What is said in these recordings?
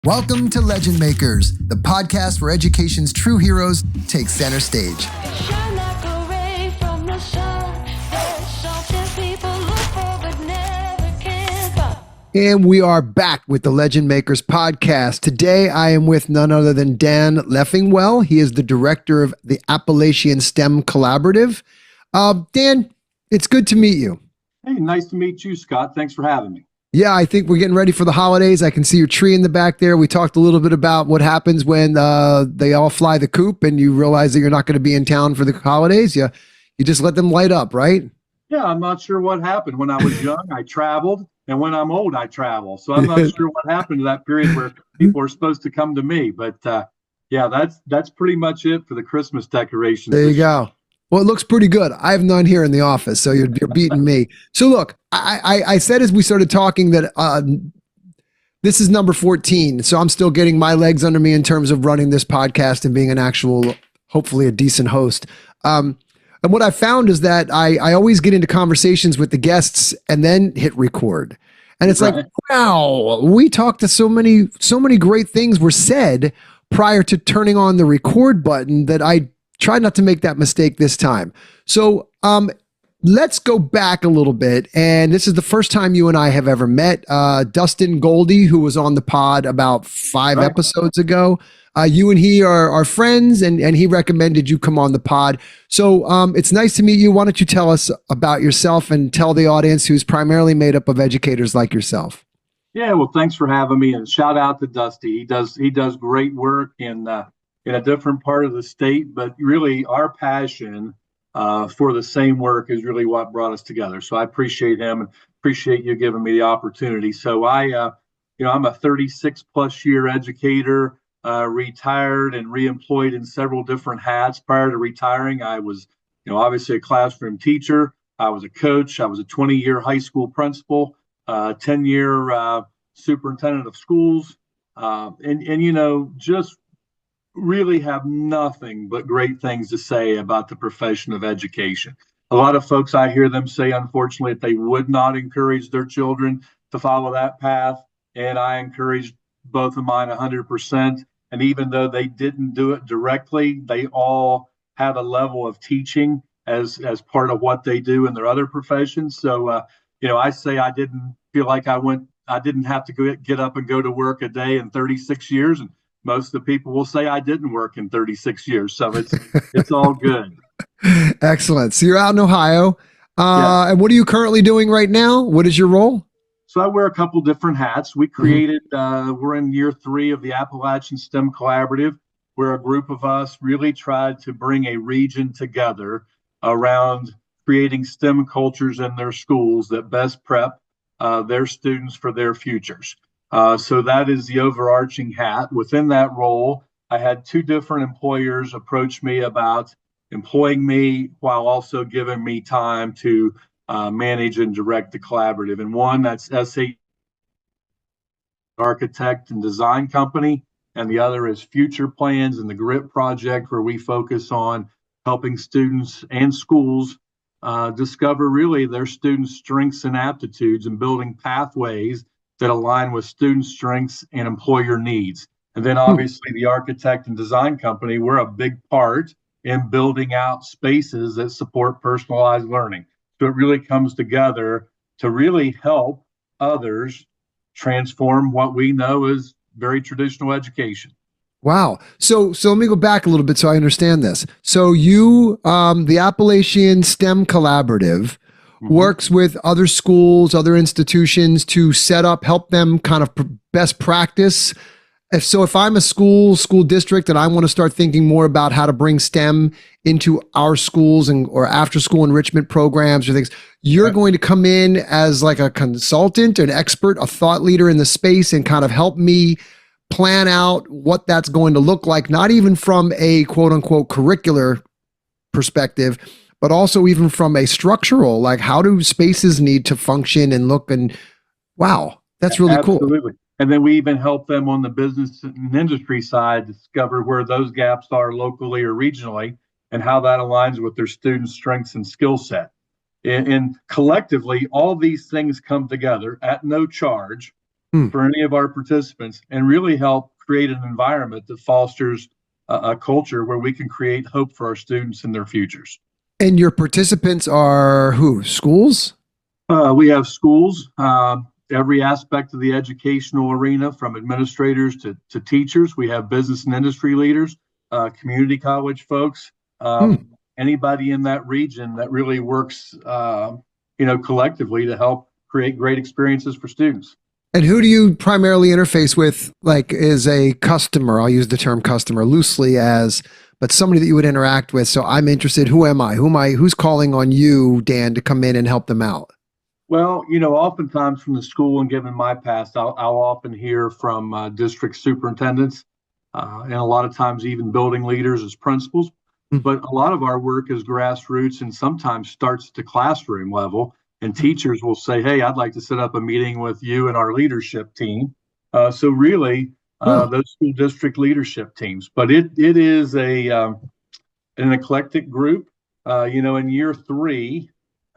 Welcome to Legend Makers, the podcast where education's true heroes take center stage. Shine like a ray from the sun. There's something people look for but never can find. And we are back with the Legend Makers podcast. Today, I am with none other than Dan Leffingwell. He is the director of the Appalachian STEM Collaborative. Dan, it's good to meet you. Hey, nice to meet you, Scott. Thanks for having me. Yeah, I think we're getting ready for the holidays. I can see your tree in the back there. We talked a little bit about what happens when they all fly the coop and you realize that you're not going to be in town for the holidays. You just let them light up, right? Yeah, I'm not sure what happened. When I was young, I traveled, and when I'm old, I travel. So I'm not sure what happened to that period where people are supposed to come to me. But yeah, that's pretty much it for the Christmas decorations. There you go. Well, it looks pretty good. I have none here in the office, so you're beating me. So look, I said as we started talking that this is number 14, so I'm still getting my legs under me in terms of running this podcast and being an actual, hopefully a decent host. And what I found is that I always get into conversations with the guests and then hit record. And it's like, wow, we talked to so many great things were said prior to turning on the record button that I try not to make that mistake this time. So let's go back a little bit. And this is the first time you and I have ever met. Dustin Goldie, who was on the pod about 5 episodes ago. You and he are friends, and he recommended you come on the pod. So it's nice to meet you. Why don't you tell us about yourself and tell the audience, who's primarily made up of educators like yourself? Yeah, well, thanks for having me, and shout out to Dusty. He does great work in a different part of the state, but really our passion for the same work is really what brought us together. So I appreciate him and appreciate you giving me the opportunity. So I'm a 36 plus year educator, retired and reemployed in several different hats. Prior to retiring, I was, obviously a classroom teacher. I was a coach. I was a 20-year high school principal, 10-year superintendent of schools, and just really have nothing but great things to say about the profession of education. A lot of folks, I hear them say, unfortunately, that they would not encourage their children to follow that path. And I encourage both of mine 100%. And even though they didn't do it directly, they all have a level of teaching as part of what they do in their other professions. So, I say I didn't feel like I didn't have to get up and go to work a day in 36 years. And most of the people will say I didn't work in 36 years. So it's all good. Excellent. So you're out in Ohio. And what are you currently doing right now? What is your role? So I wear a couple different hats. We created, we're in year 3 of the Appalachian STEM Collaborative, where a group of us really tried to bring a region together around creating STEM cultures in their schools that best prep their students for their futures. So that is the overarching hat. Within that role, I had 2 different employers approach me about employing me while also giving me time to manage and direct the collaborative. And one, that's SA Architect and Design Company, and the other is Future Plans and the GRIP Project, where we focus on helping students and schools discover really their students' strengths and aptitudes and building pathways that align with student strengths and employer needs. And then obviously the Architect and Design Company, we're a big part in building out spaces that support personalized learning. So it really comes together to really help others transform what we know as very traditional education. Wow. So let me go back a little bit so I understand this. So you, the Appalachian STEM Collaborative, works with other schools, other institutions to help them kind of best practice. If I'm a school district and I want to start thinking more about how to bring STEM into our schools or after school enrichment programs or things, you're going to come in as like a consultant, an expert, a thought leader in the space and kind of help me plan out what that's going to look like, not even from a quote unquote curricular perspective, but also even from a structural, like how do spaces need to function and look, and wow, that's really cool. Absolutely. And then we even help them on the business and industry side discover where those gaps are locally or regionally and how that aligns with their students' strengths and skill set. And collectively, all these things come together at no charge for any of our participants and really help create an environment that fosters a culture where we can create hope for our students and their futures. And your participants are who? Schools? We have schools, every aspect of the educational arena, from administrators to teachers. We have business and industry leaders, community college folks, anybody in that region that really works, collectively to help create great experiences for students. And who do you primarily interface with, like, is a customer? I'll use the term customer loosely but somebody that you would interact with. So I'm interested. Who am I? Who's calling on you, Dan, to come in and help them out? Well, oftentimes from the school, and given my past, I'll often hear from district superintendents, and a lot of times even building leaders as principals. But a lot of our work is grassroots and sometimes starts at the classroom level. And teachers will say, hey, I'd like to set up a meeting with you and our leadership team. So really, those school district leadership teams. But it is an eclectic group. In year 3,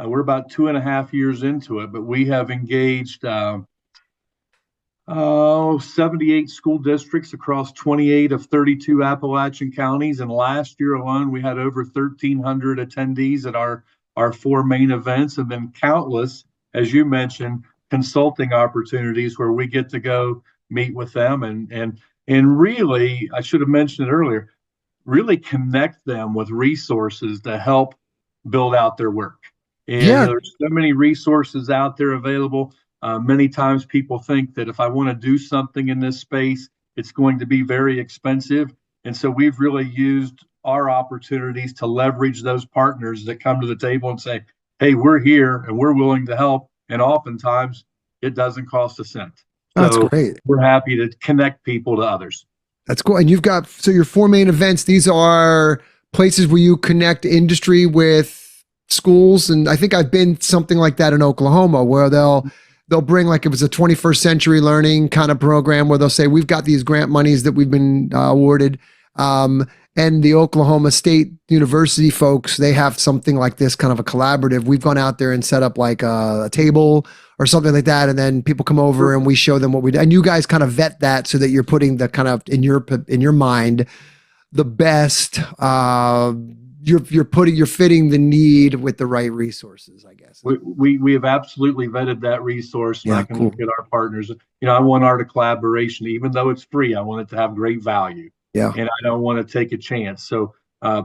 we're about 2.5 years into it, but we have engaged 78 school districts across 28 of 32 Appalachian counties. And last year alone, we had over 1,300 attendees at our 4 main events, and then countless, as you mentioned, consulting opportunities where we get to go meet with them and really, I should have mentioned it earlier, really connect them with resources to help build out their work. And there's so many resources out there available. Many times people think that if I want to do something in this space, it's going to be very expensive. And so we've really used our opportunities to leverage those partners that come to the table and say, hey, we're here and we're willing to help. And oftentimes it doesn't cost a cent. That's great. We're happy to connect people to others. That's cool. And you've got, so your 4 main events, these are places where you connect industry with schools. And I think I've been something like that in Oklahoma, where they'll bring, like, it was a 21st century learning kind of program where they'll say, we've got these grant monies that we've been awarded. And the Oklahoma State University folks, they have something like this, kind of a collaborative. We've gone out there and set up like a table or something like that. And then people come over and we show them what we do. And you guys kind of vet that so that you're putting the kind of in your mind, the best, you're fitting the need with the right resources, I guess. We have absolutely vetted that resource. And I can look at our partners. I want our collaboration, even though it's free, I want it to have great value. Yeah. And I don't want to take a chance. So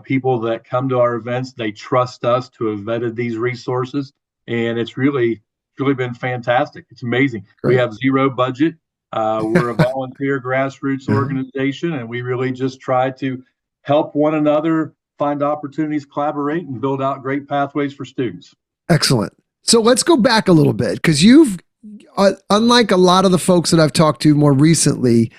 people that come to our events, they trust us to have vetted these resources. And it's really been fantastic. It's amazing. Great. We have zero budget. We're a volunteer grassroots organization, and we really just try to help one another find opportunities, collaborate, and build out great pathways for students. Excellent. So let's go back a little bit, because you've, unlike a lot of the folks that I've talked to more recently,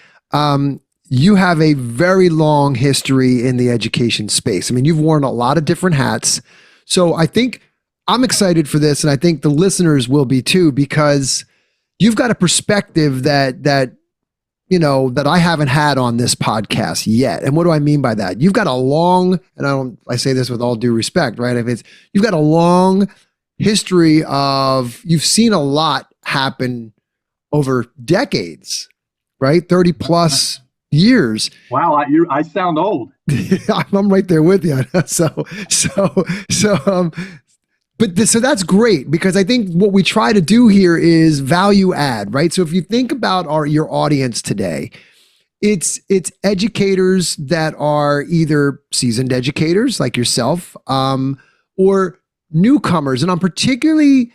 you have a very long history in the education space. I mean, you've worn a lot of different hats. So I think I'm excited for this, and I think the listeners will be too, because you've got a perspective that I haven't had on this podcast yet. And what do I mean by that? You've got a long, and I say this with all due respect, right? You've got a long history of, you've seen a lot happen over decades, right? 30 plus years. Wow, I sound old. I'm right there with you. So that's great, because I think what we try to do here is value add, right? So if you think about your audience today, it's educators that are either seasoned educators like yourself, or newcomers. And I'm particularly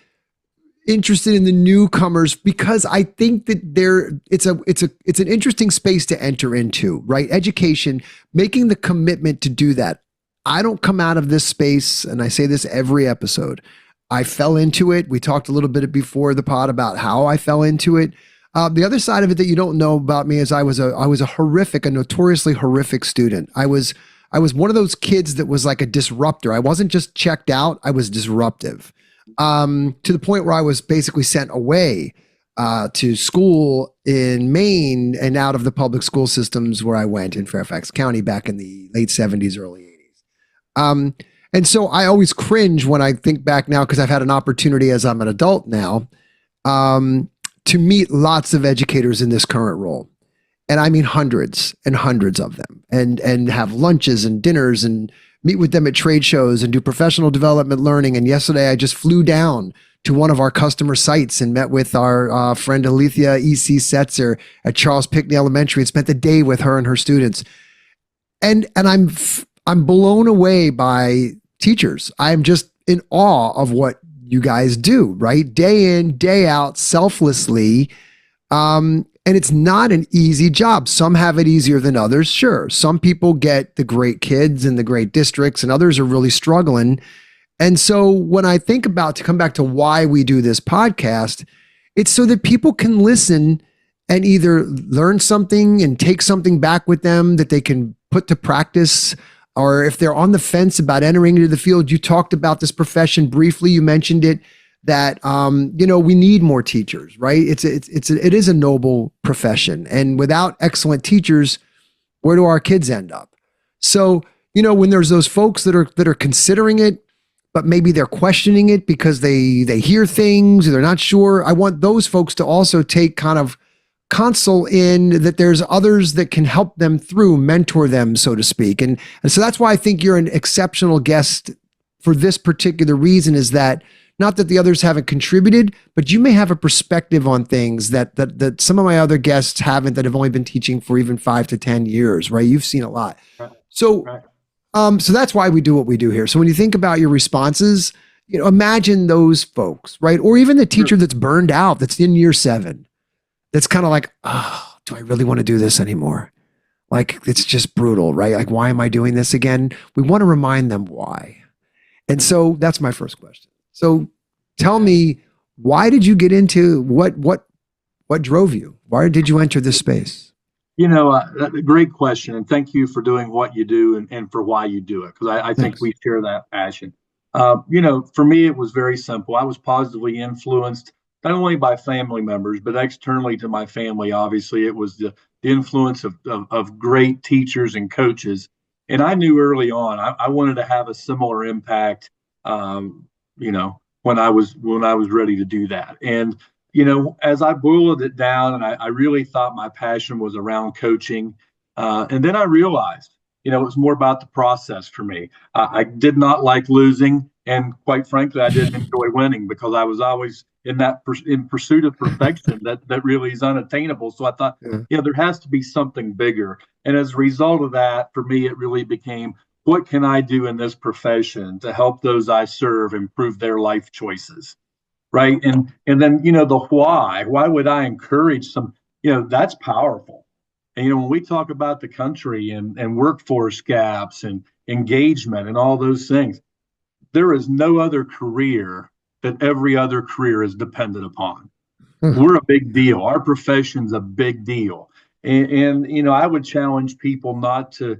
interested in the newcomers because I think that it's an interesting space to enter into, right? Education, making the commitment to do that. I don't come out of this space, and I say this every episode, I fell into it. We talked a little bit before the pod about how I fell into it. The other side of it that you don't know about me is I was a notoriously horrific student. I was one of those kids that was like a disruptor. I wasn't just checked out, I was disruptive. To the point where I was basically sent away to school in Maine and out of the public school systems where I went in Fairfax County back in the late 70s, early 80s. And so I always cringe when I think back now, because I've had an opportunity as I'm an adult now, to meet lots of educators in this current role. And I mean hundreds and hundreds of them, and have lunches and dinners and meet with them at trade shows and do professional development learning. And yesterday I just flew down to one of our customer sites and met with our friend Alethea E.C. Setzer at Charles Pickney Elementary and spent the day with her and her students. And I'm blown away by teachers. I'm just in awe of what you guys do, right? Day in, day out, selflessly. And it's not an easy job. Some have it easier than others. Sure. Some people get the great kids and the great districts, and others are really struggling. And so when I think about, to come back to why we do this podcast, it's so that people can listen and either learn something and take something back with them that they can put to practice. Or if they're on the fence about entering into the field, you talked about this profession briefly, you mentioned it, that, we need more teachers, right? It is a noble profession. And without excellent teachers, where do our kids end up? So, when there's those folks that are considering it, but maybe they're questioning it because they hear things or they're not sure. I want those folks to also take kind of console in that there's others that can help them through, mentor them, so to speak. And so that's why I think you're an exceptional guest for this particular reason, is that not that the others haven't contributed, but you may have a perspective on things that some of my other guests haven't, that have only been teaching for even 5 to 10 years, right? You've seen a lot. So, so that's why we do what we do here. So when you think about your responses, imagine those folks, right? Or even the teacher that's burned out, that's in year 7, that's kind of like, oh, do I really want to do this anymore? Like, it's just brutal, right? Like, why am I doing this again? We want to remind them why. And so that's my first question. So tell me, why did you get into what drove you? Why did you enter this space? A great question. And thank you for doing what you do and for why you do it. Because I think we share that passion. For me, it was very simple. I was positively influenced, not only by family members, but externally to my family. Obviously, it was the influence of great teachers and coaches. And I knew early on, I wanted to have a similar impact, when I was ready to do that. And, as I boiled it down, and I really thought my passion was around coaching. And then I realized, it was more about the process for me. I did not like losing. And quite frankly, I didn't enjoy winning, because I was always in pursuit of perfection that really is unattainable. So I thought, there has to be something bigger. And as a result of that, for me, it really became, what can I do in this profession to help those I serve improve their life choices? Right. And then, the why would I encourage some, that's powerful. And, when we talk about the country and workforce gaps and engagement and all those things, there is no other career that every other career is dependent upon. We're a big deal. Our profession's a big deal. And I would challenge people not to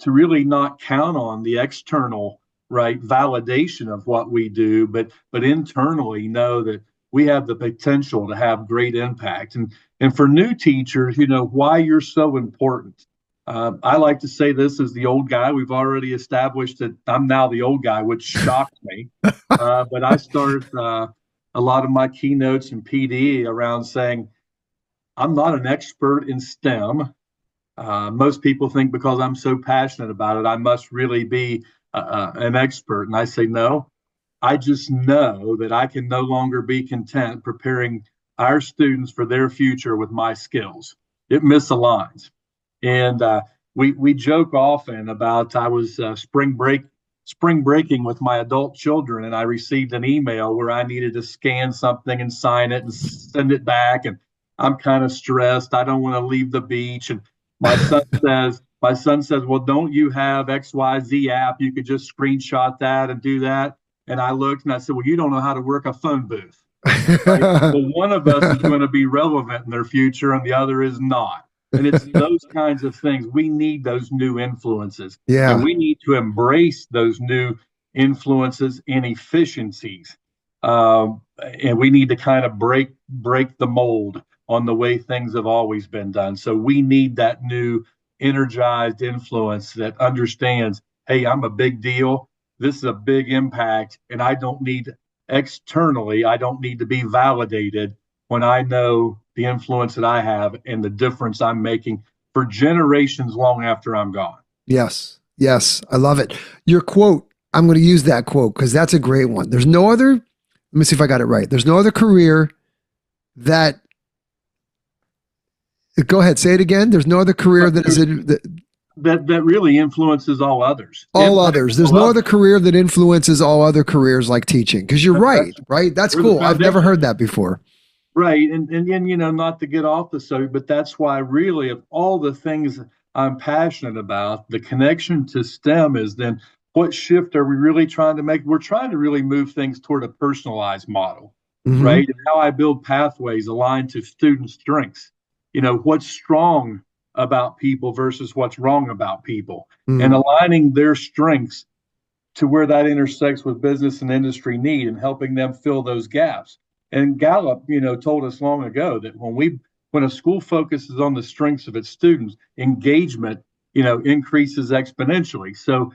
really not count on the external, right, validation of what we do, but internally know that we have the potential to have great impact. And for new teachers, why you're so important. I like to say this as the old guy. We've already established that I'm now the old guy, which shocks me. But I start a lot of my keynotes and PD around saying, I'm not an expert in STEM. Most people think because I'm so passionate about it, I must really be an expert. And I say, no, I just know that I can no longer be content preparing our students for their future with my skills. It misaligns. And we joke often about, I was spring breaking with my adult children, and I received an email where I needed to scan something and sign it and send it back. And I'm kind of stressed. I don't want to leave the beach. And my son says, well, don't you have XYZ app? You could just screenshot that and do that. And I looked and I said, well, you don't know how to work a phone booth. Right? Well, one of us is going to be relevant in their future and the other is not. And it's those kinds of things. We need those new influences. Yeah. And we need to embrace those new influences and efficiencies. And we need to kind of break the mold on the way things have always been done. So we need that new energized influence that understands, hey, I'm a big deal. This is a big impact. And I don't need to be validated when I know the influence that I have and the difference I'm making for generations long after I'm gone. Yes. Yes. I love it. Your quote, I'm going to use that quote because that's a great one. There's no other, let me see if I got it right. There's no other career that, go ahead, say it again. There's no other career that is That really influences all others. all others. There's no other career that influences all other careers like teaching. Because you're right, right? That's cool. I've never heard that before. Right. And, not to get off the subject, but that's why really of all the things I'm passionate about, the connection to STEM is then what shift are we really trying to make? We're trying to really move things toward a personalized model, right? And how I build pathways aligned to student strengths. What's strong about people versus what's wrong about people, and aligning their strengths to where that intersects with business and industry need and helping them fill those gaps. And Gallup, told us long ago that when a school focuses on the strengths of its students, engagement, increases exponentially. So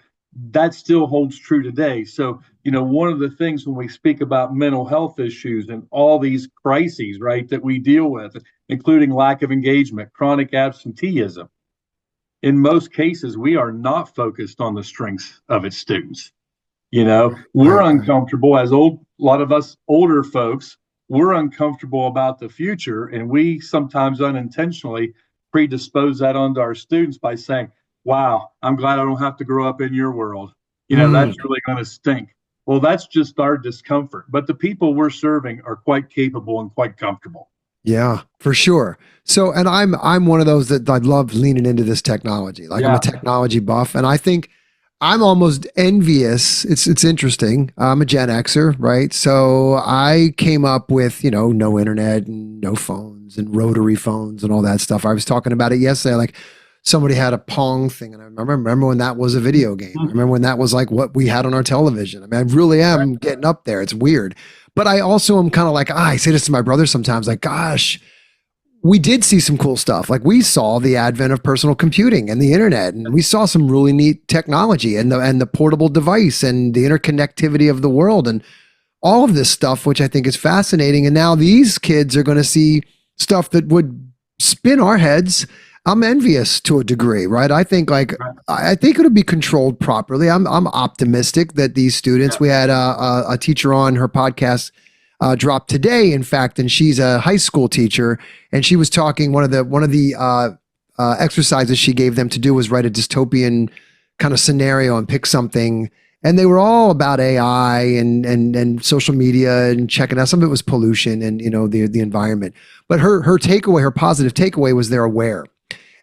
that still holds true today. So, one of the things when we speak about mental health issues and all these crises, right, that we deal with, including lack of engagement, chronic absenteeism, in most cases, we are not focused on the strengths of its students. We're uncomfortable as a lot of us older folks, we're uncomfortable about the future. And we sometimes unintentionally predispose that onto our students by saying, wow, I'm glad I don't have to grow up in your world. That's really going to stink. Well, that's just our discomfort. But the people we're serving are quite capable and quite comfortable. Yeah, for sure. So, and I'm one of those that I love leaning into this technology. Like I'm a technology buff, and I think I'm almost envious. It's interesting. I'm a Gen Xer, right? So I came up with, no internet and no phones and rotary phones and all that stuff. I was talking about it yesterday. Like somebody had a Pong thing, and I remember when that was a video game. I remember when that was like what we had on our television. I mean, I really am getting up there. It's weird. But I also am kind of like, I say this to my brother sometimes, like, gosh, we did see some cool stuff. Like we saw the advent of personal computing and the internet, and we saw some really neat technology and the portable device and the interconnectivity of the world and all of this stuff, which I think is fascinating. And now these kids are going to see stuff that would spin our heads. I'm envious to a degree, right? I think it'll be controlled properly. I'm optimistic that these students. We had a teacher on her podcast dropped today, in fact, and she's a high school teacher, and she was talking. One of the exercises she gave them to do was write a dystopian kind of scenario and pick something. And they were all about AI and social media and checking out. Some of it was pollution and the environment. But her takeaway, her positive takeaway, was they're aware.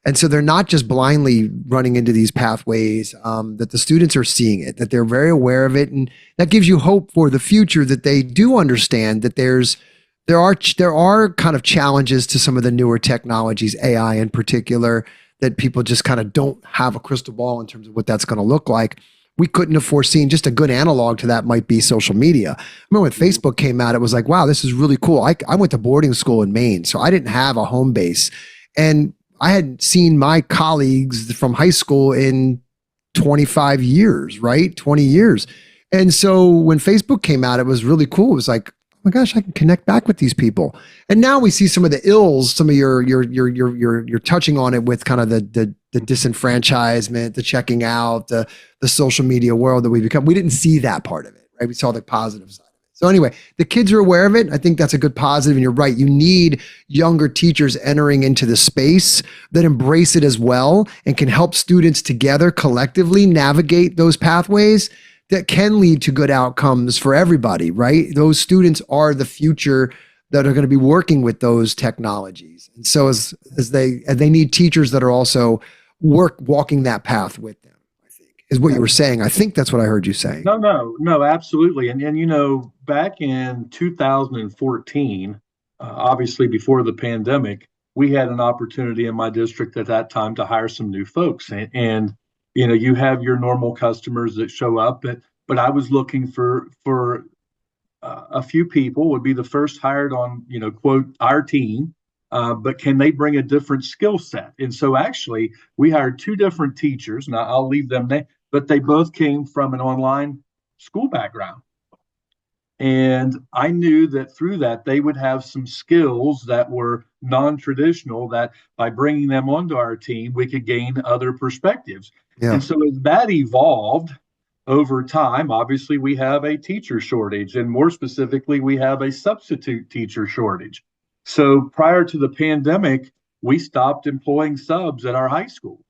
And so they're not just blindly running into these pathways, that the students are seeing it, that they're very aware of it. And that gives you hope for the future, that they do understand that there are kind of challenges to some of the newer technologies, AI in particular, that people just kind of don't have a crystal ball in terms of what that's going to look like. We couldn't have foreseen. Just a good analog to that might be social media. I remember when Facebook came out, it was like, wow, this is really cool. I went to boarding school in Maine, so I didn't have a home base. And I had seen my colleagues from high school in 25 years, right? 20 years. And so when Facebook came out, it was really cool. It was like, oh my gosh, I can connect back with these people. And now we see some of the ills, some of you're touching on it with kind of the disenfranchisement, the checking out, the social media world that we become. We didn't see that part of it, right? We saw the positive side. So anyway, the kids are aware of it. I think that's a good positive. And you're right. You need younger teachers entering into the space that embrace it as well and can help students together collectively navigate those pathways that can lead to good outcomes for everybody, right? Those students are the future that are going to be working with those technologies. And so as they need teachers that are also walking that path with them, I think is what you were saying. I think that's what I heard you saying. No, absolutely. And back in 2014, obviously before the pandemic, we had an opportunity in my district at that time to hire some new folks. And you have your normal customers that show up, but I was looking for a few people, would be the first hired on, quote, our team, but can they bring a different skill set? And so actually we hired two different teachers, and I'll leave them there, but they both came from an online school background. And I knew that through that, they would have some skills that were non-traditional, that by bringing them onto our team, we could gain other perspectives. Yeah. And so as that evolved over time, obviously we have a teacher shortage, and more specifically, we have a substitute teacher shortage. So prior to the pandemic, we stopped employing subs at our high school.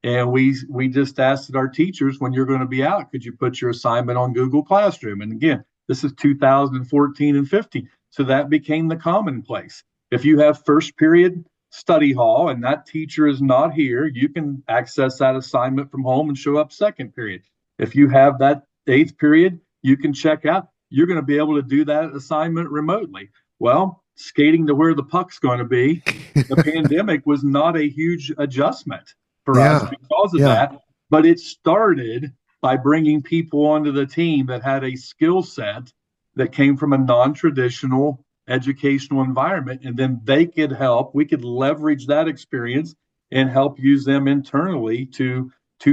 And we just asked our teachers, when you're going to be out, could you put your assignment on Google Classroom? And again, this is 2014 and 15. So that became the commonplace. If you have first period study hall and that teacher is not here, you can access that assignment from home and show up second period. If you have that eighth period, you can check out. You're going to be able to do that assignment remotely. Well, skating to where the puck's going to be, the pandemic was not a huge adjustment for us because of that. But it started by bringing people onto the team that had a skill set that came from a non-traditional educational environment. And then they could help, we could leverage that experience and help use them internally to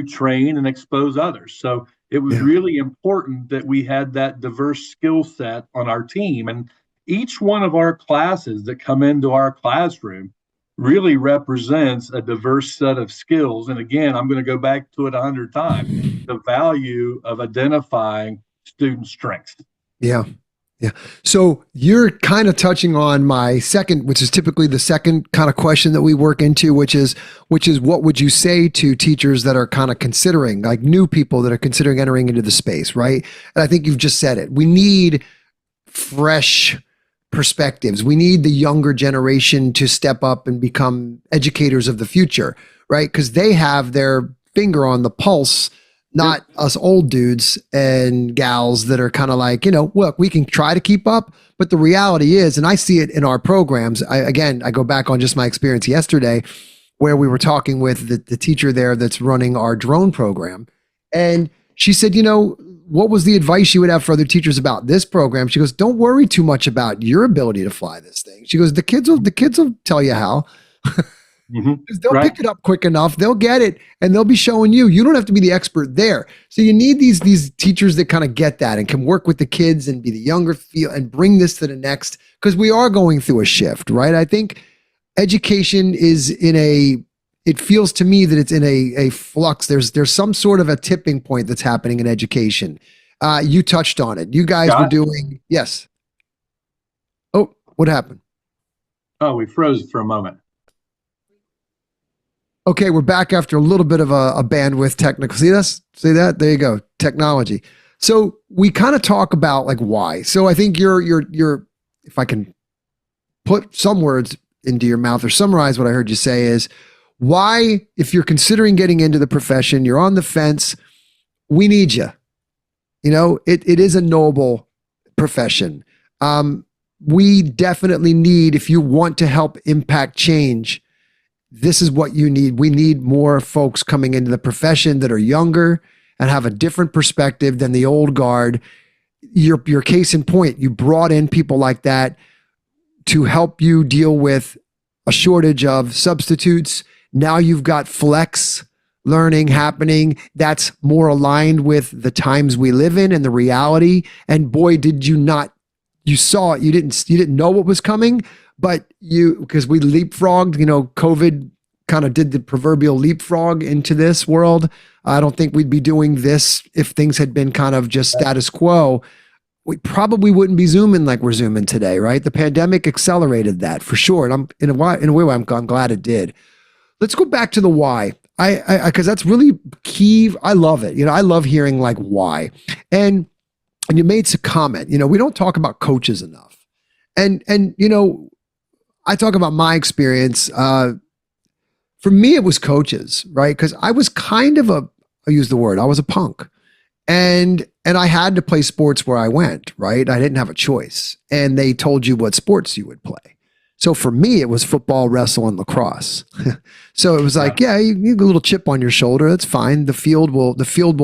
train and expose others. So it was really important that we had that diverse skill set on our team. And each one of our classes that come into our classroom really represents a diverse set of skills. And again, I'm going to go back to it 100 times, the value of identifying student strengths. Yeah. Yeah. So you're kind of touching on my second, which is typically the second kind of question that we work into, which is what would you say to teachers that are kind of considering, like new people that are considering entering into the space, right? And I think you've just said it. We need fresh perspectives. We need the younger generation to step up and become educators of the future, right? Because they have their finger on the pulse, not us old dudes and gals that are kind of like, look, we can try to keep up, but the reality is, and I see it in our programs. I go back on just my experience yesterday where we were talking with the teacher there that's running our drone program. And she said, what was the advice you would have for other teachers about this program? She goes, don't worry too much about your ability to fly this thing. She goes, the kids will tell you how. They'll pick it up quick enough. They'll get it and they'll be showing you. You don't have to be the expert there. So you need these teachers that kind of get that and can work with the kids and be the younger feel and bring this to the next, because we are going through a shift, right? I think education is it feels to me that it's in a flux. There's some sort of a tipping point that's happening in education. You touched on it. You guys were doing, yes. Oh, what happened? Oh, we froze for a moment. Okay, we're back after a little bit of a bandwidth technical. See this? See that? There you go. Technology. So we kind of talk about like why. So I think you're if I can put some words into your mouth or summarize what I heard you say is why, if you're considering getting into the profession, you're on the fence, we need you. It is a noble profession. We definitely need, if you want to help impact change, this is what you need. We need more folks coming into the profession that are younger and have a different perspective than the old guard. Your case in point, you brought in people like that to help you deal with a shortage of substitutes. Now you've got flex learning happening that's more aligned with the times we live in and the reality. And boy, did you not, you saw it. You didn't know what was coming, but because we leapfrogged, COVID kind of did the proverbial leapfrog into this world. I don't think we'd be doing this if things had been kind of just status quo. We probably wouldn't be Zooming like we're Zooming today, right? The pandemic accelerated that for sure. And I'm in a way, I'm glad it did. Let's go back to the why. Because that's really key. I love it. I love hearing like why. And you made some comment, we don't talk about coaches enough. And I talk about my experience. For me, it was coaches, right? Because I was kind of I was a punk. And I had to play sports where I went, right? I didn't have a choice. And they told you what sports you would play. So for me, it was football, wrestle, and lacrosse. So it was like, you need a little chip on your shoulder. That's fine. The field will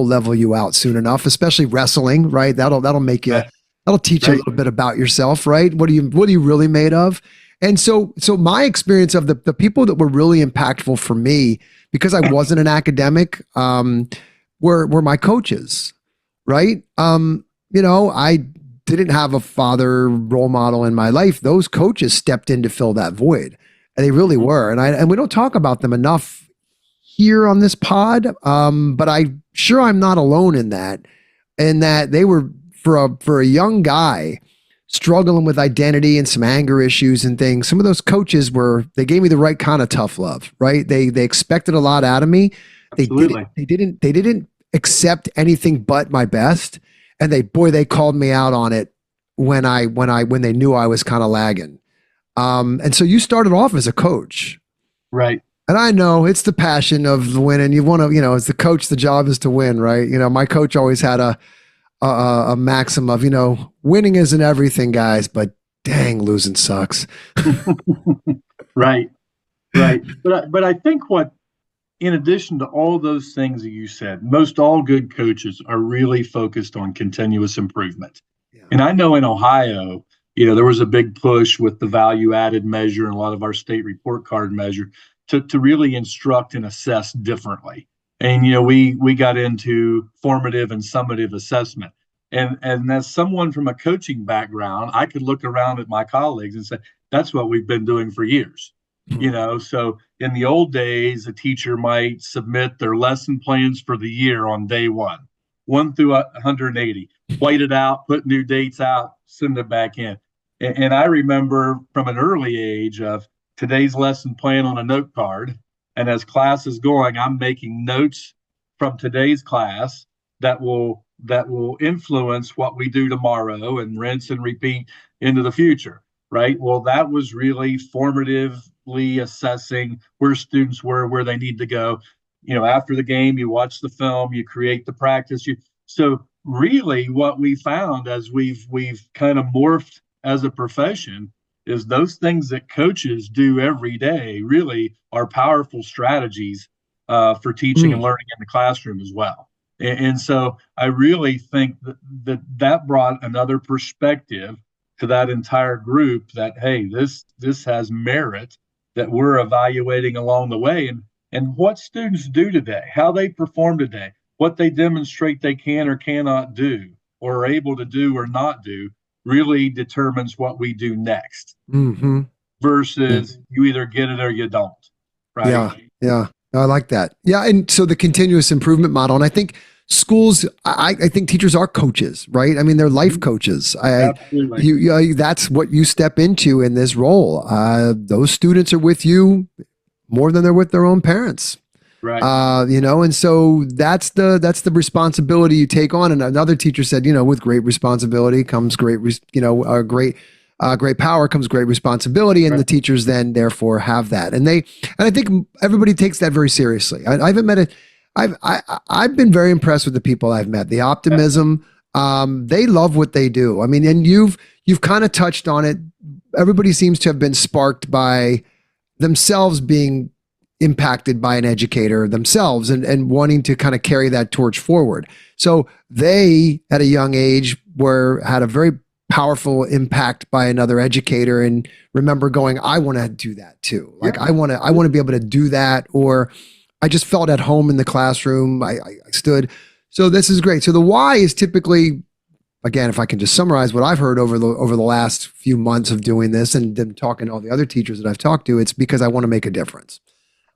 level you out soon enough, especially wrestling, right? That'll make you, that'll teach you a little bit about yourself, right? What are you really made of? And so my experience of the people that were really impactful for me, because I wasn't an academic, were my coaches, right? I didn't have a father role model in my life, those coaches stepped in to fill that void. And they really were. And we don't talk about them enough here on this pod. But I'm not alone in that. And that they were for a young guy struggling with identity and some anger issues and things. Some of those coaches they gave me the right kind of tough love, right? They expected a lot out of me. Absolutely. They didn't accept anything but my best. And they called me out on it when they knew I was kind of lagging. And so you started off as a coach. Right. And I know it's the passion of the winning. You want to, as the coach, the job is to win, right? My coach always had a maxim of, winning isn't everything, guys, but dang, losing sucks. Right. Right. But I think in addition to all those things that you said, most all good coaches are really focused on continuous improvement. Yeah. And I know in Ohio, there was a big push with the value added measure and a lot of our state report card measure to really instruct and assess differently. And, we got into formative and summative assessment. And as someone from a coaching background, I could look around at my colleagues and say, that's what we've been doing for years. So in the old days, a teacher might submit their lesson plans for the year on day 1 through 180, white it out, put new dates out, send it back in. And I remember from an early age of today's lesson plan on a note card. And as class is going, I'm making notes from today's class that will influence what we do tomorrow and rinse and repeat into the future. Right. Well, that was really formatively assessing where students were, where they need to go. After the game, you watch the film, you create the practice. So really what we found as we've kind of morphed as a profession is those things that coaches do every day really are powerful strategies for teaching and learning in the classroom as well. And so I really think that brought another perspective to that entire group that, hey, this has merit that we're evaluating along the way. And what students do today, how they perform today, what they demonstrate they can or cannot do or are able to do or not do really determines what we do next. Mm-hmm. Versus you either get it or you don't. Right. Yeah. I like that. Yeah. And so the continuous improvement model, and I think schools, I think teachers are coaches, right? I mean, they're life coaches. Absolutely. That's what you step into in this role. Those students are with you more than they're with their own parents. Right. And so that's the responsibility you take on. And another teacher said, with great responsibility comes great power comes great responsibility. And right. The teachers then therefore have that. And I think everybody takes that very seriously. I haven't met I've been very impressed with the people I've met. The optimism, they love what they do. I mean, and you've kind of touched on it. Everybody seems to have been sparked by themselves being impacted by an educator themselves and wanting to kind of carry that torch forward. So they, at a young age, had a very powerful impact by another educator and remember going, I want to do that too. Like, I want to be able to do that, or I just felt at home in the classroom. I stood. So this is great. So the why is typically, again, if I can just summarize what I've heard over the last few months of doing this and then talking to all the other teachers that I've talked to, it's because I want to make a difference.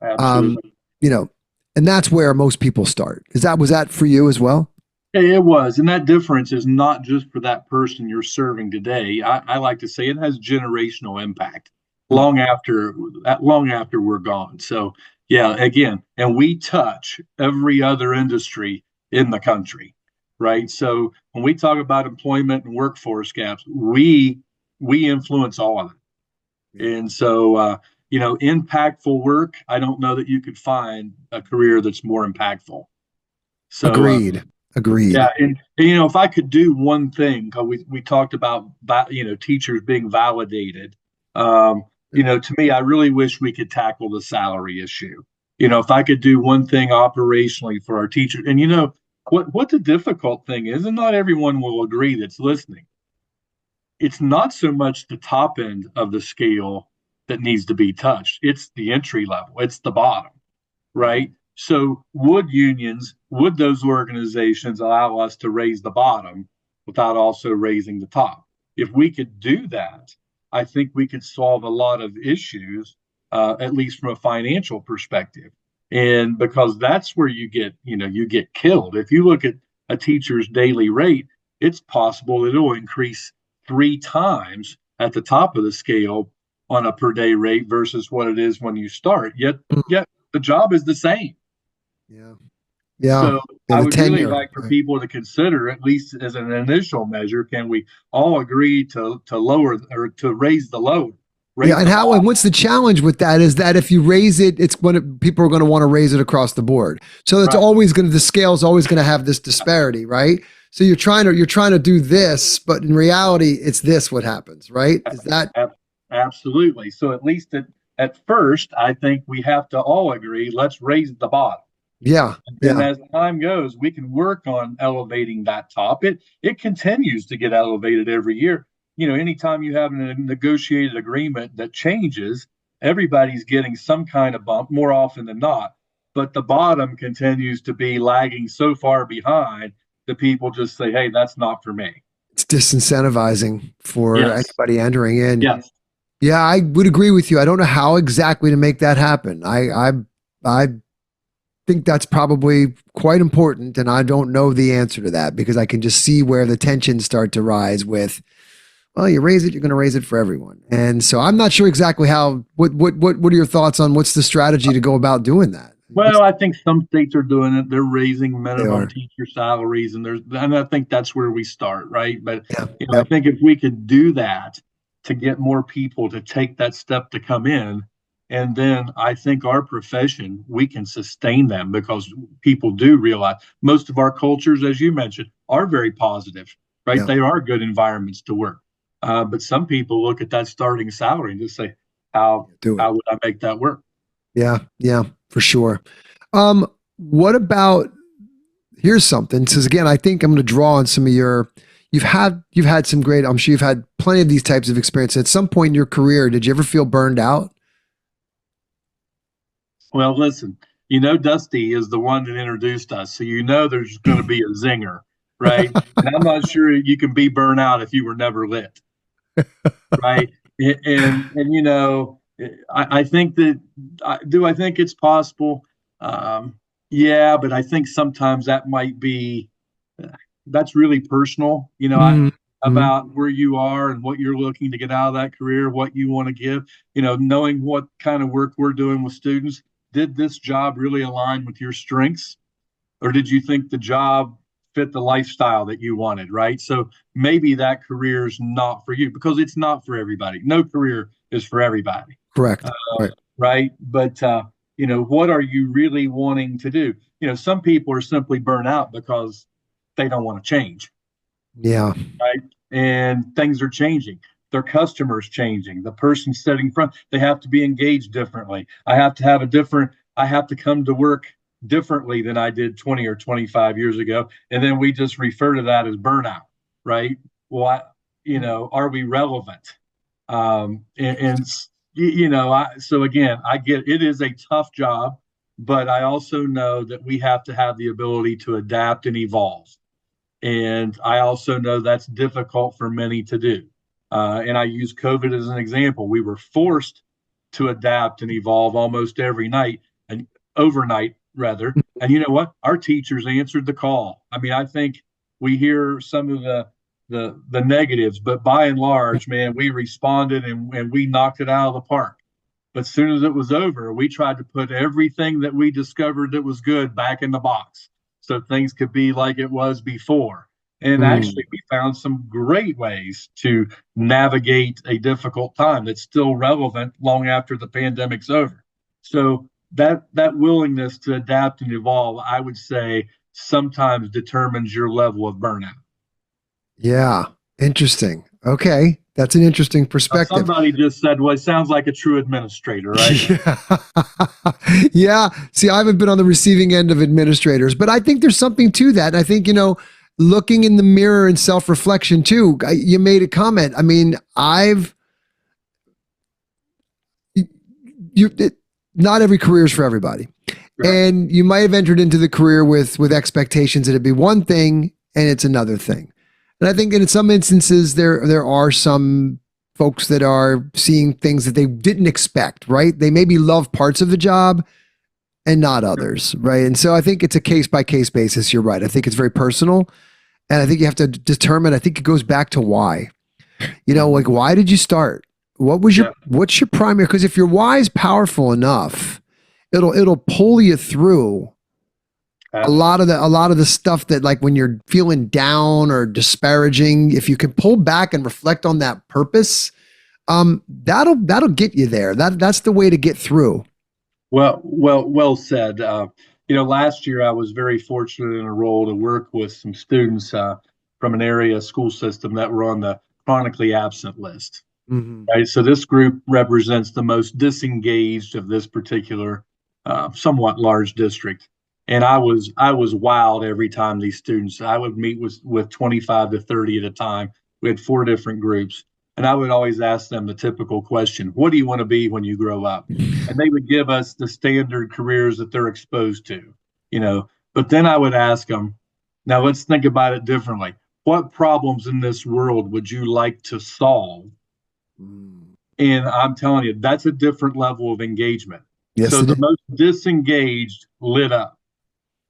Absolutely. And that's where most people start. Was that for you as well? Yeah, it was. And that difference is not just for that person you're serving today. I like to say it has generational impact long after we're gone. So yeah, again, and we touch every other industry in the country, right? So when we talk about employment and workforce gaps, we influence all of it. And so, impactful work, I don't know that you could find a career that's more impactful. So Agreed. Yeah. And if I could do one thing, we talked about, teachers being validated. To me, I really wish we could tackle the salary issue. If I could do one thing operationally for our teachers, and what the difficult thing is, and not everyone will agree that's listening. It's not so much the top end of the scale that needs to be touched. It's the entry level. It's the bottom, right? So would those organizations allow us to raise the bottom without also raising the top. If we could do that, I think we could solve a lot of issues, at least from a financial perspective. And because that's where you get killed. If you look at a teacher's daily rate, it's possible that it'll increase 3 times at the top of the scale on a per day rate versus what it is when you start. Yet the job is the same. Yeah. Yeah. So And I the would really tenure, like for right. people to consider, at least as an initial measure, can we all agree to lower or to raise the load? Yeah, Raise and the how bar. and what's the challenge with that is that if you raise it, it's when people are going to want to raise it across the board. So it's Right. always going to the scale is always going to have this disparity, right? So you're trying to do this, but in reality, it's this what happens, right? Is that Absolutely. So at least at first, I think we have to all agree, let's raise the bottom. yeah, And yeah, as time goes, we can work on elevating that top. It continues to get elevated every year. Anytime you have a negotiated agreement that changes, everybody's getting some kind of bump more often than not. But the bottom continues to be lagging so far behind that people just say, "Hey, that's not for me." it's disincentivizing for Yes, anybody entering in. yes. Yeah, I would agree with you. I don't know how exactly to make that happen. I think that's probably quite important, and I don't know the answer to that because I can just see where the tensions start to rise with, well, you raise it, you're going to raise it for everyone. And so I'm not sure exactly how. What are your thoughts on what's the strategy to go about doing that? Well, I think some states are doing it. They're raising They minimum are. teacher salaries, and I think that's where we start, right? But Yeah. I Yep. think if we could do that to get more people to take that step to come in, and then I think our profession, we can sustain them because people do realize most of our cultures, as you mentioned, are very positive, right? Yeah. They are good environments to work. But some people look at that starting salary and just say, how Do it. how would I make that work? Yeah. Yeah. For sure. What about here's something. Says again, I think I'm going to draw on some of your. You've had some great. I'm sure you've had plenty of these types of experience. At some point in your career, did you ever feel burned out? Well, listen, Dusty is the one that introduced us, so there's going to be a zinger, right? And I'm not sure you can be burnt out if you were never lit, right? And I think that I think it's possible? Yeah, but I think sometimes that might be that's really personal, Mhm. Mhm. about where you are and what you're looking to get out of that career, what you want to give, knowing what kind of work we're doing with students. Did this job really align with your strengths? Or did you think the job fit the lifestyle that you wanted, right? So maybe that career is not for you because it's not for everybody. No career is for everybody, Correct. Right. right? But what are you really wanting to do? Some people are simply burnt out because they don't want to change, Yeah. right? And things are changing. Their customers changing. The person sitting front, they have to be engaged differently. I have to come to work differently than I did 20 or 25 years ago. And then we just refer to that as burnout, right? Well, are we relevant? And so again, I get it is a tough job, but I also know that we have to have the ability to adapt and evolve. And I also know that's difficult for many to do. And I use COVID as an example. We were forced to adapt and evolve almost every night and overnight, rather. And you know what? Our teachers answered the call. I mean, I think we hear some of the negatives, but by and large, man, we responded and we knocked it out of the park. But as soon as it was over, we tried to put everything that we discovered that was good back in the box so things could be like it was before. And Mm. actually, we found some great ways to navigate a difficult time that's still relevant long after the pandemic's over. So that willingness to adapt and evolve, I would say, sometimes determines your level of burnout. Yeah. Interesting. Okay. That's an interesting Now, perspective. somebody just said, "Well, it sounds like a true administrator, right?" Yeah. Yeah. See, I haven't been on the receiving end of administrators, but I think there's something to that. I think, looking in the mirror and self-reflection too. You made a comment. I mean, not every career is for everybody. Right. And you might have entered into the career with expectations that it'd be one thing and it's another thing. And I think in some instances there are some folks that are seeing things that they didn't expect, right? They maybe love parts of the job and not others, right? And so I think it's a case by case basis. You're right. I think it's very personal. And I think you have to determine, I think it goes back to why. Like, why did you start? What's your primary? Because if your why is powerful enough, it'll pull you through a lot of the stuff that, like, when you're feeling down or disparaging, if you can pull back and reflect on that purpose, that'll get you there. That's the way to get through. Well said. Last year I was very fortunate in a role to work with some students from an area school system that were on the chronically absent list. Mm-hmm. Right. So this group represents the most disengaged of this particular somewhat large district. And I was wowed every time these students, I would meet with 25 to 30 at a time. We had 4 different groups. And I would always ask them the typical question, what do you want to be when you grow up? And they would give us the standard careers that they're exposed to, But then I would ask them, now let's think about it differently. What problems in this world would you like to solve? And I'm telling you, that's a different level of engagement. Yes, so the most disengaged lit up.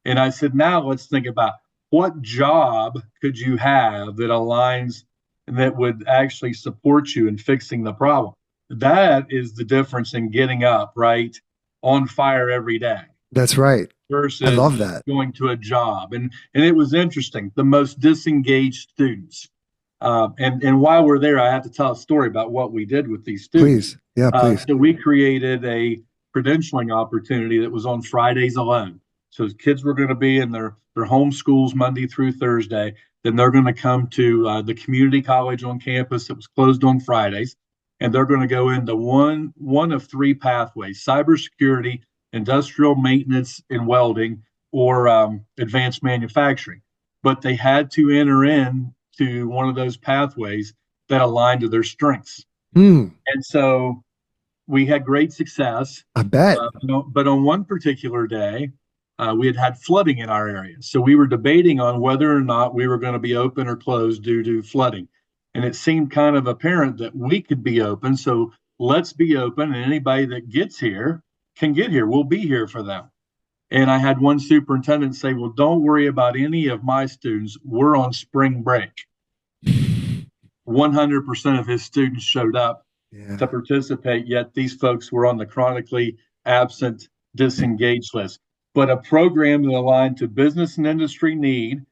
And I said, now let's think about what job could you have that aligns and that would actually support you in fixing the problem. That is the difference in getting up, right, on fire every day. That's right. Versus I love that. Going to a job. And it was interesting. The most disengaged students. And while we're there, I have to tell a story about what we did with these students. Please. Yeah, please. So we created a credentialing opportunity that was on Fridays alone. So kids were going to be in their home schools Monday through Thursday. Then they're going to come to the community college on campus that was closed on Fridays. And they're going to go into one of 3 pathways: cybersecurity, industrial maintenance and welding, or advanced manufacturing. But they had to enter in to one of those pathways that aligned to their strengths. And so we had great success. I bet. But on one particular day, we had flooding in our area. So we were debating on whether or not we were going to be open or closed due to flooding. And it seemed kind of apparent that we could be open. So let's be open, and anybody that gets here can get here. We'll be here for them. And I had one superintendent say, well, don't worry about any of my students. We're on spring break. 100% of his students showed up to participate, yet these folks were on the chronically absent, disengaged list. But a program that aligned to business and industry need,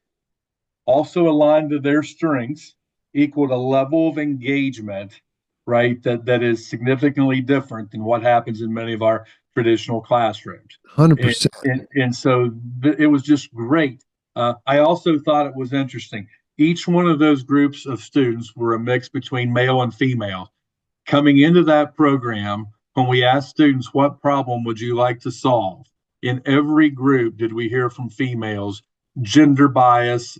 also aligned to their strengths, equaled a level of engagement, right, that is significantly different than what happens in many of our traditional classrooms. 100%. And so it was just great. I also thought it was interesting. Each one of those groups of students were a mix between male and female. Coming into that program, when we asked students, what problem would you like to solve? In every group, did we hear from females, gender bias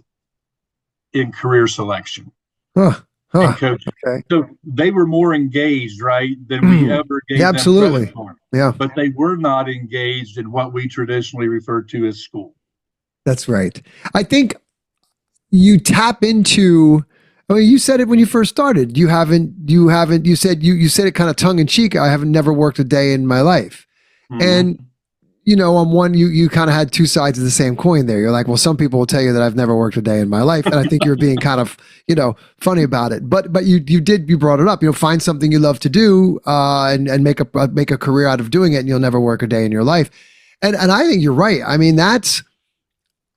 in career selection and coaching. Okay. So they were more engaged, right, than we ever gave them credit for. Yeah. But they were not engaged in what we traditionally refer to as school. That's right. I think you tap into, you said it when you first started. You said it kind of tongue in cheek. I haven't never worked a day in my life. Mm-hmm. And on one, you kind of had 2 sides of the same coin there. You're like, well, some people will tell you that I've never worked a day in my life. And I think you're being kind of, funny about it. But you brought it up, find something you love to do, and make a career out of doing it, and you'll never work a day in your life. And I think you're right. I mean,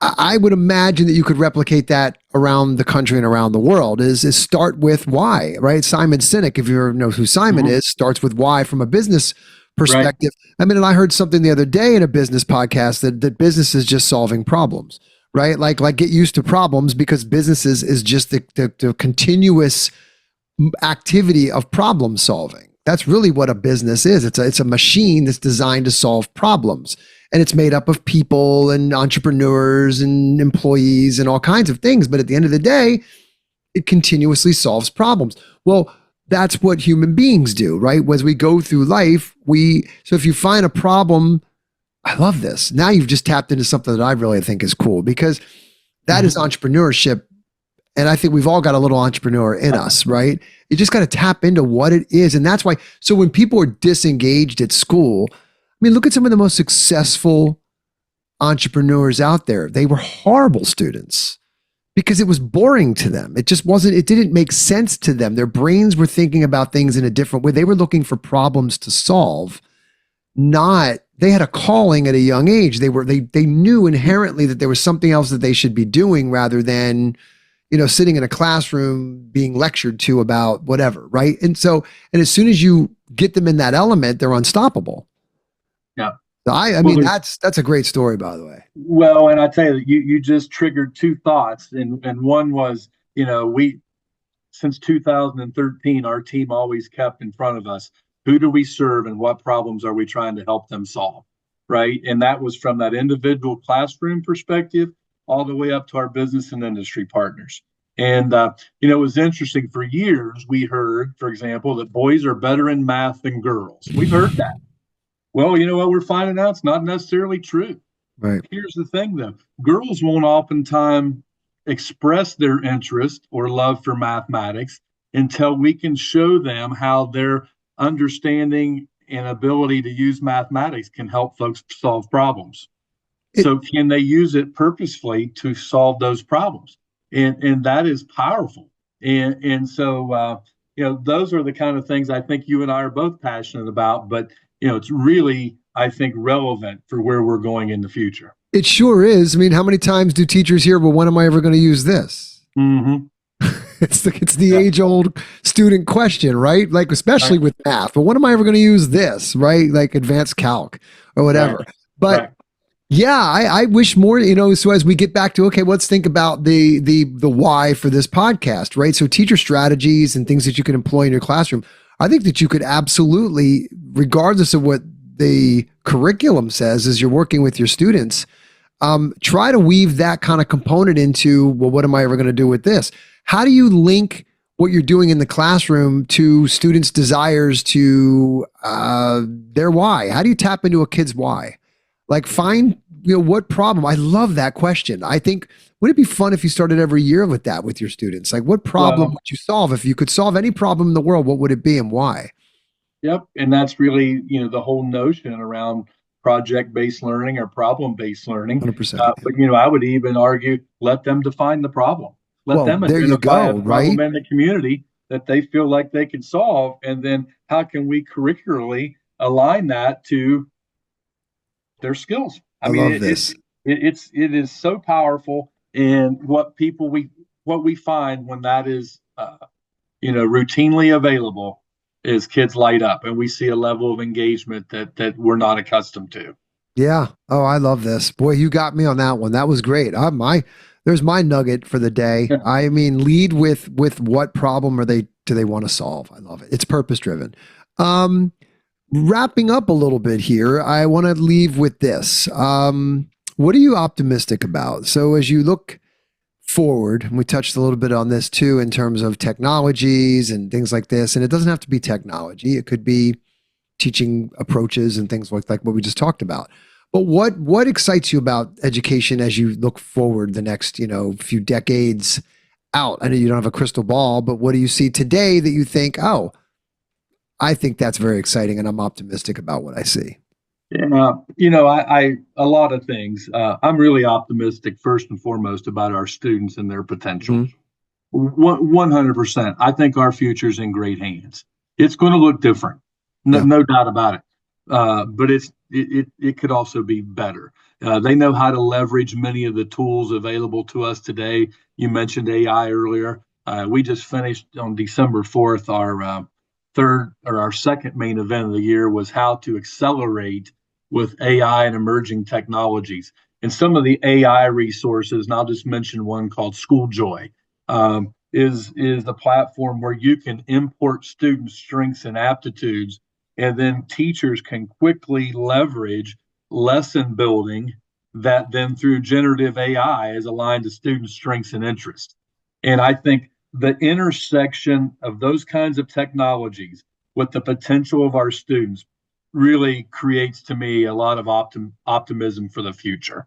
I would imagine that you could replicate that around the country and around the world is start with why, right? Simon Sinek, if you ever know who Simon is, starts with why from a business perspective. Right. I mean, and I heard something the other day in a business podcast that business is just solving problems, right? Like get used to problems, because businesses is just the continuous activity of problem solving. That's really what a business is. It's a machine that's designed to solve problems. And it's made up of people and entrepreneurs and employees and all kinds of things. But at the end of the day, it continuously solves problems. Well, that's what human beings do, right? As we go through life, so if you find a problem, I love this. Now you've just tapped into something that I really think is cool, because that is entrepreneurship And I think we've all got a little entrepreneur in us, right? You just got to tap into what it is. And that's why, so when people are disengaged at school, I mean, look at some of the most successful entrepreneurs out there. They were horrible students because it was boring to them. It just wasn't, it didn't make sense to them. Their brains were thinking about things in a different way. They were looking for problems to solve, not, they had a calling at a young age. They knew inherently that there was something else that they should be doing rather than, sitting in a classroom being lectured to about whatever. Right. And as soon as you get them in that element, they're unstoppable. Yeah. I mean, that's a great story, by the way. Well, and I tell you, you just triggered two thoughts, and one was, we since 2013, our team always kept in front of us, who do we serve and what problems are we trying to help them solve, right? And that was from that individual classroom perspective all the way up to our business and industry partners. And it was interesting. For years, we heard, for example, that boys are better in math than girls. We've heard that. Well, you know what? We're finding out it's not necessarily true. Right. Here's the thing, though. Girls won't oftentimes express their interest or love for mathematics until we can show them how their understanding and ability to use mathematics can help folks solve problems. So can they use it purposefully to solve those problems? And that is powerful. And so, those are the kind of things I think you and I are both passionate about, but it's really, I think, relevant for where we're going in the future. It sure is. I mean, how many times do teachers hear, well, when am I ever going to use this? Mm-hmm. It's the age-old student question, right? Like, especially with math. But when am I ever going to use this, right? Like advanced calc or whatever. Right. But right. Yeah, I wish more, so as we get back to, okay, let's think about the why for this podcast, right? So teacher strategies and things that you can employ in your classroom. I think that you could absolutely, regardless of what the curriculum says as you're working with your students, try to weave that kind of component into, well, what am I ever going to do with this? How do you link what you're doing in the classroom to students' desires, to their why? How do you tap into a kid's why? Like, find, what problem? I love that question. I think, would it be fun if you started every year with that with your students? Like, what problem would you solve? If you could solve any problem in the world, what would it be and why? Yep. And that's really, the whole notion around project-based learning or problem-based learning. 100%. But, I would even argue, let them define the problem. Let them identify a problem in the community that they feel like they can solve. And then how can we curricularly align that to their skills? I mean, love this. It is so powerful. And what we find when that is, routinely available is kids light up, and we see a level of engagement that we're not accustomed to. Yeah. Oh, I love this. Boy, you got me on that one. That was great. There's my nugget for the day. Yeah. I mean, lead with what problem do they want to solve? I love it. It's purpose driven. Wrapping up a little bit here, I want to leave with this. What are you optimistic about? So as you look forward, and we touched a little bit on this too, in terms of technologies and things like this, and it doesn't have to be technology. It could be teaching approaches and things like what we just talked about. But what excites you about education as you look forward the next, few decades out? I know you don't have a crystal ball, but what do you see today that you think, oh, I think that's very exciting, and I'm optimistic about what I see? Yeah, I a lot of things. I'm really optimistic first and foremost about our students and their potential. 100%. I think our future's in great hands. It's going to look different, no doubt about it. But it could also be better. They know how to leverage many of the tools available to us today. You mentioned AI earlier. We just finished on December 4th. Our second main event of the year was how to accelerate with AI and emerging technologies. And some of the AI resources, and I'll just mention one called SchoolJoy, is the platform where you can import student strengths and aptitudes, and then teachers can quickly leverage lesson building that then through generative AI is aligned to student strengths and interests. And I think the intersection of those kinds of technologies with the potential of our students really creates to me a lot of optimism for the future.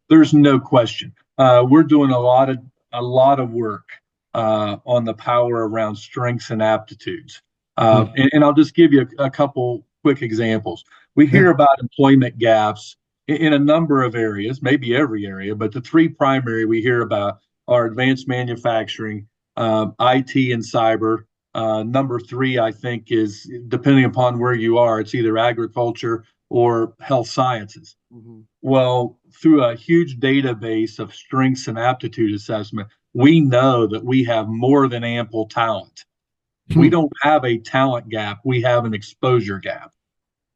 There's no question. We're doing a lot a lot of work on the power around strengths and aptitudes. And I'll just give you a couple quick examples. We hear about employment gaps in a number of areas, maybe every area, but the three primary we hear about are advanced manufacturing, IT and cyber. Number three, I think, is depending upon where you are, it's either agriculture or health sciences. Well, through a huge database of strengths and aptitude assessment, we know that we have more than ample talent. We don't have a talent gap, we have an exposure gap.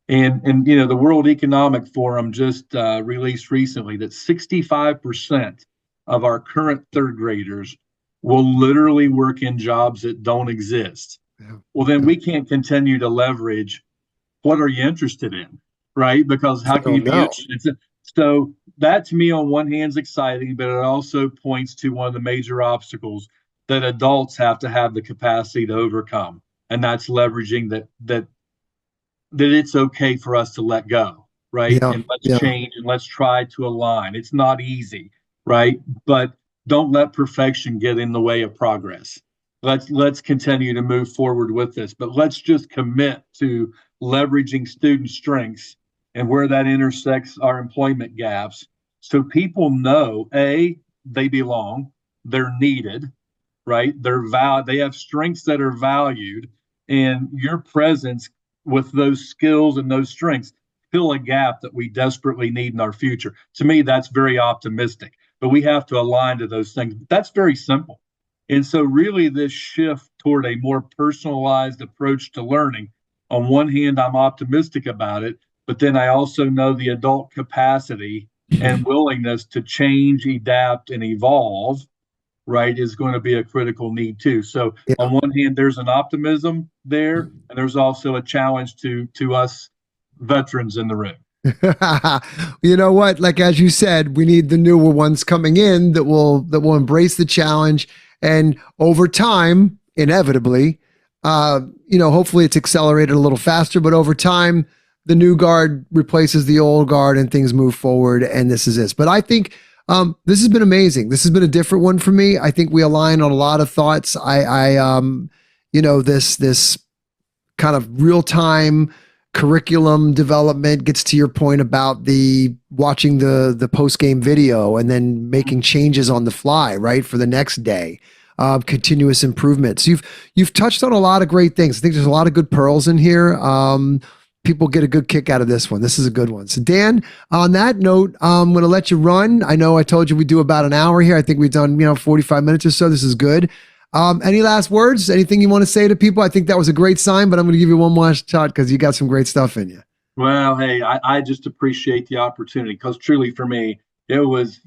And you know, the World Economic Forum just released recently that 65% of our current third graders will literally work in jobs that don't exist. Well, then we can't continue to leverage what are you interested in, right? Because how can you be interested? So that to me on one hand is exciting, but it also points to one of the major obstacles that adults have to have the capacity to overcome. And that's leveraging that it's okay for us to let go, right? And let's change and let's try to align. It's not easy, right? But don't let perfection get in the way of progress. Let's continue to move forward with this, but let's just commit to leveraging student strengths and where that intersects our employment gaps, so people know, A, they belong, they're needed, right? They have strengths that are valued, and your presence with those skills and those strengths fill a gap that we desperately need in our future. To me, that's very optimistic, but we have to align to those things. That's very simple. And so really this shift toward a more personalized approach to learning, on one hand, I'm optimistic about it, but then I also know the adult capacity and willingness to change, adapt, and evolve, right, is going to be a critical need too. So on one hand, there's an optimism there, and there's also a challenge to us veterans in the room. You know what? Like, as you said, we need the newer ones coming in that will embrace the challenge, and over time, inevitably, hopefully it's accelerated a little faster, but over time, the new guard replaces the old guard and things move forward, and this is it. But I think this has been amazing. This has been a different one for me. I think we align on a lot of thoughts. This kind of real-time curriculum development gets to your point about the watching the post-game video and then making changes on the fly, right, for the next day. Continuous improvements. You've touched on a lot of great things. I think there's a lot of good pearls in here. People get a good kick out of this one. This is a good one. So Dan, on that note, I'm going to let you run. I know I told you we do about an hour here. I think we've done 45 minutes or so. This is good. Any last words? Anything you want to say to people? I think that was a great sign, but I'm going to give you one more shot because you got some great stuff in you. Well, hey, I just appreciate the opportunity, because truly for me, it was,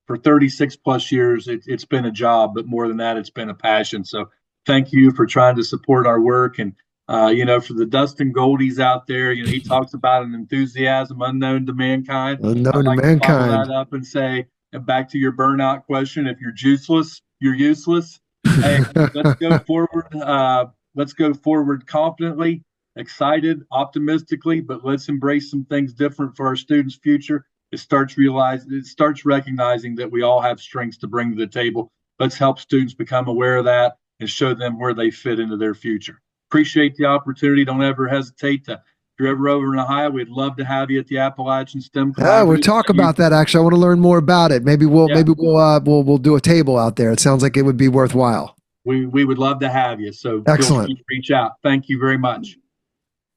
for 36 plus years, it's been a job, but more than that, it's been a passion. So thank you for trying to support our work. And, for the Dustin Goldies out there, he talks about an enthusiasm unknown to mankind. Unknown to mankind. Follow that up and say, and back to your burnout question, if you're juiceless, you're useless. Hey, let's go forward. Let's go forward confidently, excited, optimistically, but let's embrace some things different for our students' future. It starts recognizing that we all have strengths to bring to the table. Let's help students become aware of that and show them where they fit into their future. Appreciate the opportunity. Don't ever hesitate to. If you're ever over in Ohio, we'd love to have you at the Appalachian STEM Collaborative. Yeah, we'll talk about that. Actually, I want to learn more about it. Maybe we'll do a table out there. It sounds like it would be worthwhile. We would love to have you. So excellent. Feel free to reach out. Thank you very much.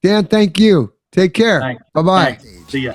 Dan, thank you. Take care. Thanks. Bye-bye. Thanks. See ya.